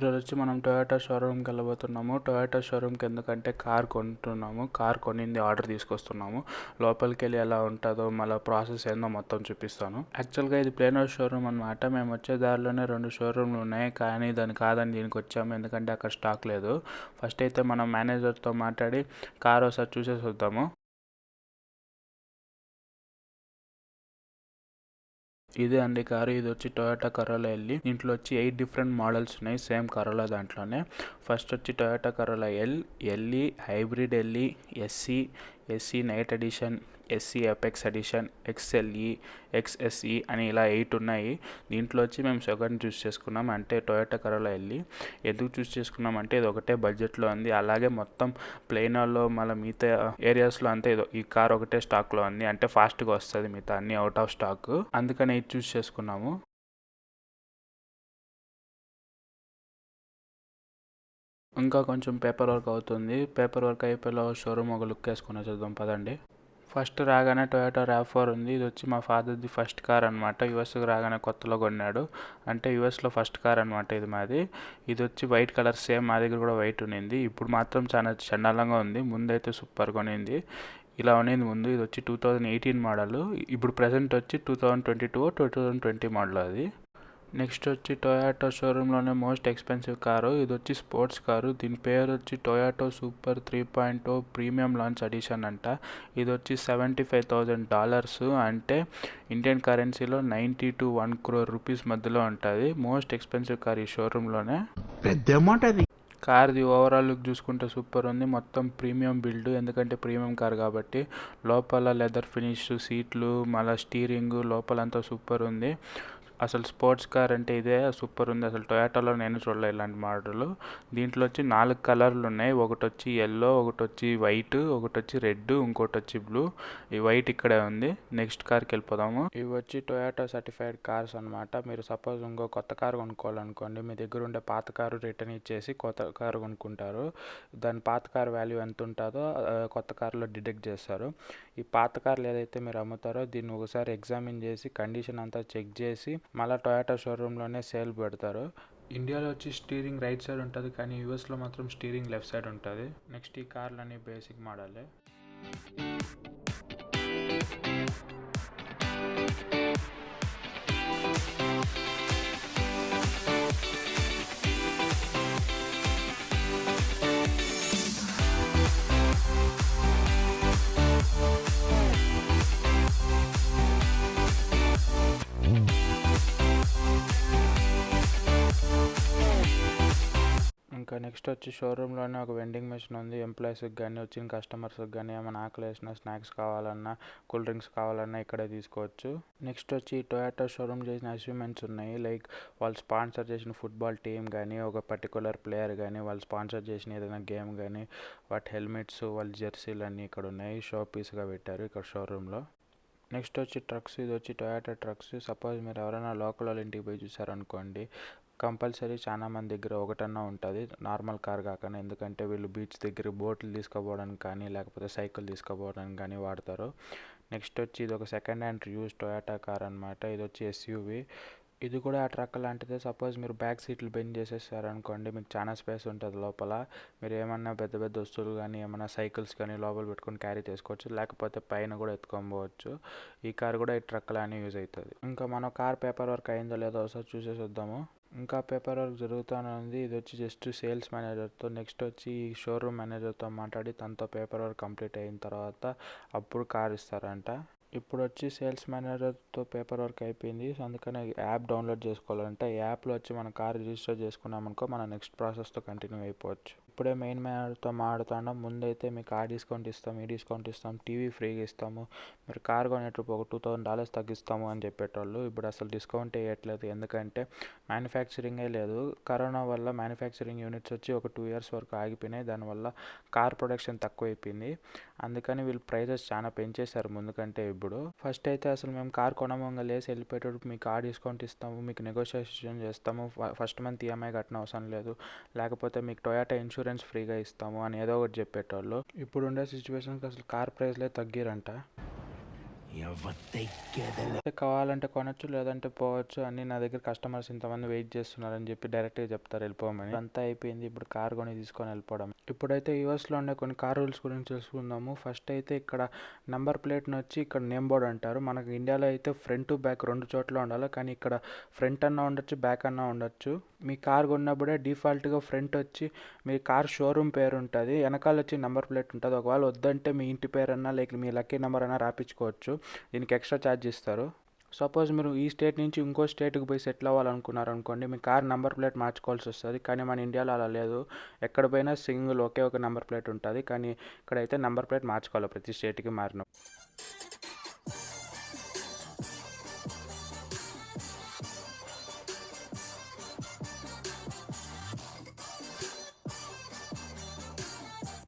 ఈరోజు వచ్చి మనం టొయోటా షోరూమ్కి వెళ్ళబోతున్నాము. టొయోటా షోరూమ్కి ఎందుకంటే కార్ కొంటున్నాము. కార్ కొనింది ఆర్డర్ తీసుకొస్తున్నాము. లోపలికి వెళ్ళి ఎలా ఉంటుందో మళ్ళీ ప్రాసెస్ ఏందో మొత్తం చూపిస్తాను. యాక్చువల్గా ఇది ప్లేనో షోరూమ్ అనమాట. మేము వచ్చే దారిలోనే 2 షోరూమ్లు ఉన్నాయి, కానీ దాన్ని కాదని దీనికి వచ్చాము ఎందుకంటే అక్కడ స్టాక్ లేదు. ఫస్ట్ అయితే మనం మేనేజర్తో మాట్లాడి కార్ ఒకసారి చూసేసి వద్దాము. ఇదే అండి కారు. ఇది వచ్చి టొయోటా కరోలా ఎల్ఈ. దీంట్లో వచ్చి 8 డిఫరెంట్ మోడల్స్ ఉన్నాయి సేమ్ కరోలా దాంట్లోనే. ఫస్ట్ వచ్చి Toyota Corolla LE, hybrid LE, SE night edition, SE apex edition, XLE, XSE అని ఇలా 8 ఉన్నాయి. దీంట్లో వచ్చి మేము సెకండ్ చూస్ చేసుకున్నాం, అంటే టొయోటా కరోలా ఎల్ఈ. ఎందుకు చూస్ చేసుకున్నాం అంటే ఇది ఒకటే బడ్జెట్లో ఉంది. అలాగే మొత్తం ప్లెయినాలో మళ్ళీ మిగతా ఏరియాస్లో అంతే ఈ కార్ ఒకటే స్టాక్లో ఉంది, అంటే ఫాస్ట్గా వస్తుంది, మిగతా అన్ని అవుట్ ఆఫ్ స్టాక్. అందుకని ఇది చూస్ చేసుకున్నాము. ఇంకా కొంచెం పేపర్ వర్క్ అవుతుంది. పేపర్ వర్క్ అయిపోయి షోరూమ్ ఒక లుక్ వేసుకుని వచ్చేద్దాం పదండి. ఫస్ట్ రాగానే టొయోటా RAV4 ఉంది. ఇది వచ్చి మా ఫాదర్ది ఫస్ట్ కార్ అనమాట. యూఎస్కి రాగానే కొత్తలో కొన్నాడు, అంటే యూఎస్లో ఫస్ట్ కార్ అనమాట ఇది మాది. ఇది వచ్చి వైట్ కలర్, సేమ్ మా దగ్గర కూడా వైట్ ఉన్నింది. ఇప్పుడు మాత్రం చాలా చండాలంగా ఉంది, ముందైతే సూపర్గా ఉన్నింది. ఇలా ఉన్నింది ముందు. ఇది వచ్చి 2018 మోడల్. ఇప్పుడు ప్రజెంట్ వచ్చి 2022 2020 మోడల్ అది. నెక్స్ట్ వచ్చి టొయోటా షోరూంలోనే మోస్ట్ ఎక్స్పెన్సివ్ కారు. ఇది వచ్చి స్పోర్ట్స్ కారు. దీని పేరు వచ్చి Toyota Supra 3.0 premium launch edition అంట. ఇది వచ్చి $75,000, అంటే ఇండియన్ కరెన్సీలో 90 to 1 crore రూపీస్ మధ్యలో ఉంటుంది. మోస్ట్ ఎక్స్పెన్సివ్ కార్ ఈ షోరూంలోనే. పెద్ద అమౌంట్ అది. కార్ది ఓవరాల్ లుక్ చూసుకుంటే సూపర్ ఉంది. మొత్తం ప్రీమియం బిల్డ్, ఎందుకంటే ప్రీమియం కార్ కాబట్టి. లోపల లెదర్ ఫినిష్, సీట్లు, మళ్ళీ స్టీరింగ్ లోపలంతా సూపర్ ఉంది. అసలు స్పోర్ట్స్ కార్ అంటే ఇదే సూపర్ ఉంది. అసలు టొయోటాలో నేను చూడలేదు ఇలాంటి మోడల్. దీంట్లో వచ్చి 4 కలర్లు ఉన్నాయి. ఒకటి వచ్చి ఎల్లో, ఒకటి వచ్చి వైట్, ఒకటి వచ్చి రెడ్, ఇంకోటి వచ్చి బ్లూ. ఈ వైట్ ఇక్కడే ఉంది. నెక్స్ట్ కార్కి వెళ్ళిపోదాము. ఇవి వచ్చి టొయోటా సర్టిఫైడ్ కార్స్ అనమాట. మీరు సపోజ్ ఇంకో కొత్త కారు కొనుక్కోవాలనుకోండి, మీ దగ్గర ఉండే పాత కారు రిటర్న్ ఇచ్చేసి కొత్త కారు కొనుక్కుంటారు. దాని పాత కారు వాల్యూ ఎంత ఉంటుందో కొత్త కారులో డిడక్ట్ చేస్తారు. ఈ పాత కార్లు ఏదైతే మీరు అమ్ముతారో దీన్ని ఒకసారి ఎగ్జామిన్ చేసి కండిషన్ అంతా చెక్ చేసి మళ్ళీ టొయోటా షోరూంలోనే సేల్ పెడతారు. ఇండియాలో వచ్చి స్టీరింగ్ రైట్ సైడ్ ఉంటుంది, కానీ యూఎస్లో మాత్రం స్టీరింగ్ లెఫ్ట్ సైడ్ ఉంటుంది. నెక్స్ట్ ఈ కార్లన్నీ బేసిక్ మోడలే. ఇంకా నెక్స్ట్ వచ్చి షోరూంలోనే ఒక వెండింగ్ మెషిన్ ఉంది. ఎంప్లాయీస్కి కానీ వచ్చిన కస్టమర్స్కి కానీ ఏమైనా ఆకలి వేసిన స్నాక్స్ కావాలన్నా, కూల్ డ్రింక్స్ కావాలన్నా ఇక్కడే తీసుకోవచ్చు. నెక్స్ట్ వచ్చి టొయోటా షోరూమ్ చేసిన అచీవ్మెంట్స్ ఉన్నాయి. లైక్ వాళ్ళు స్పాన్సర్ చేసిన ఫుట్బాల్ టీం కానీ, ఒక పర్టికులర్ ప్లేయర్ కానీ, వాళ్ళు స్పాన్సర్ చేసిన ఏదైనా గేమ్ కానీ, వాటి హెల్మెట్స్, వాళ్ళ జెర్సీలు అన్నీ ఇక్కడ ఉన్నాయి. షో పీస్గా పెట్టారు ఇక్కడ షోరూంలో. నెక్స్ట్ వచ్చి ట్రక్స్. ఇది వచ్చి టొయోటా ట్రక్స్. సపోజ్ మీరు ఎవరైనా లోకల్ వాళ్ళ ఇంటికి పోయి చూసారనుకోండి, కంపల్సరీ చాలా మంది దగ్గర ఒకటన్నా ఉంటుంది, నార్మల్ కార్ కాకుండా. ఎందుకంటే వీళ్ళు బీచ్ దగ్గర బోట్లు తీసుకుపోవడానికి కానీ, లేకపోతే సైకిల్ తీసుకుపోవడానికి కానీ వాడతారు. నెక్స్ట్ వచ్చి ఇది ఒక second hand use Toyota car అనమాట. ఇది వచ్చి ఎస్యూవి. ఇది కూడా ఆ ట్రక్ లాంటిదే. సపోజ్ మీరు బ్యాక్ సీట్లు బెండ్ చేసేసారనుకోండి, మీకు చాలా స్పేస్ ఉంటుంది లోపల. మీరు ఏమన్నా పెద్ద పెద్ద వస్తువులు కానీ, ఏమన్నా సైకిల్స్ కానీ లోపల పెట్టుకొని క్యారీ చేసుకోవచ్చు, లేకపోతే పైన కూడా ఎత్తుకొని పోవచ్చు. ఈ కార్ కూడా ఈ ట్రక్ లానే యూజ్ అవుతుంది. ఇంకా మన కార్ పేపర్ వర్క్ అయిందో లేదో ఒకసారి చూసేసి వద్దాము. ఇంకా పేపర్ వర్క్ జరుగుతూనే ఉంది. ఇది వచ్చి జస్ట్ సేల్స్ మేనేజర్తో. నెక్స్ట్ వచ్చి ఈ షోరూమ్ మేనేజర్తో మాట్లాడి తనతో పేపర్ వర్క్ కంప్లీట్ అయిన తర్వాత అప్పుడు కార్ ఇస్తారంట. ఇప్పుడు వచ్చి సేల్స్ మేనేజర్తో పేపర్ వర్క్ అయిపోయింది. సో అందుకని యాప్ డౌన్లోడ్ చేసుకోవాలంటే యాప్లో వచ్చి మన కార్ రిజిస్టర్ చేసుకున్నామనుకో మన నెక్స్ట్ ప్రాసెస్తో కంటిన్యూ అయిపోవచ్చు. ఇప్పుడే మెయిన్ మేనేజర్తో మాట్లాడుతున్నాం. ముందైతే మీకు ఆ డిస్కౌంట్ ఇస్తాం, ఈ డిస్కౌంట్ ఇస్తాం, టీవీ ఫ్రీగా ఇస్తాము, మీరు కార్ కొనేటప్పుడు ఒక $2,000 తగ్గిస్తాము అని చెప్పేటోళ్ళు. ఇప్పుడు అసలు డిస్కౌంట్ వేయట్లేదు, ఎందుకంటే మ్యానుఫ్యాక్చరింగే లేదు. కరోనా వల్ల మ్యానుఫ్యాక్చరింగ్ యూనిట్స్ వచ్చి ఒక 2 years వరకు ఆగిపోయినాయి. దానివల్ల కార్ ప్రొడక్షన్ తక్కువైపోయింది. అందుకని వీళ్ళు ప్రైజెస్ చాలా పెంచేశారు ముందు కంటే. ఇప్పుడు ఫస్ట్ అయితే అసలు మేము కార్ కొనమంగా లేసి వెళ్ళిపోయేటప్పుడు మీకు ఆ డిస్కౌంట్ ఇస్తాము, మీకు నెగోషియేషన్ చేస్తాము, ఫస్ట్ మంత్ ఈఎంఐ కట్టిన అవసరం లేదు, లేకపోతే మీకు టొయోటా ఇన్సూరెన్స్ ఫ్రీగా ఇస్తాము అని ఏదో ఒకటి చెప్పేటోళ్ళు. ఇప్పుడు ఉండే సిచ్యువేషన్కి అసలు కార్ ప్రైస్లే తగ్గిరంట. కావాలంటే కొనొచ్చు, లేదంటే పోవచ్చు. అన్నీ నా దగ్గర కస్టమర్స్ ఇంతమంది వెయిట్ చేస్తున్నారని చెప్పి డైరెక్ట్గా చెప్తారు వెళ్ళిపోమని. అంతా అయిపోయింది, ఇప్పుడు కార్ కొని తీసుకొని వెళ్ళిపోవడం. ఇప్పుడైతే యూఎస్లో ఉండే కొన్ని కార్ రూల్స్ గురించి తెలుసుకుందాము. ఫస్ట్ అయితే ఇక్కడ నెంబర్ ప్లేట్ని వచ్చి ఇక్కడ నేమ్ బోర్డ్ అంటారు. మనకు ఇండియాలో అయితే ఫ్రంట్ బ్యాక్ రెండు చోట్ల ఉండాలి, కానీ ఇక్కడ ఫ్రంట్ అన్నా ఉండొచ్చు, బ్యాక్ అన్నా ఉండొచ్చు. మీ కార్ కొన్నప్పుడే డిఫాల్ట్గా ఫ్రంట్ వచ్చి మీ కార్ షోరూమ్ పేరు ఉంటుంది, వెనకాల వచ్చి నెంబర్ ప్లేట్ ఉంటుంది. ఒకవేళ వద్దంటే మీ ఇంటి పేరన్నా లేక మీ లక్కీ నెంబర్ అయినా రాపించుకోవచ్చు. దీనికి ఎక్స్ట్రా ఛార్జ్ ఇస్తారు. సపోజ్ మీరు ఈ స్టేట్ నుంచి ఇంకో స్టేట్కి పోయి సెటిల్ అవ్వాలనుకున్నారు అనుకోండి, మీ కార్ నెంబర్ ప్లేట్ మార్చుకోవాల్సి వస్తుంది. కానీ మన ఇండియాలో అలా లేదు, ఎక్కడ పోయినా సింగిల్ ఒకే ఒక నెంబర్ ప్లేట్ ఉంటుంది. కానీ ఇక్కడైతే నెంబర్ ప్లేట్ మార్చుకోవాలి ప్రతి స్టేట్కి మారిన.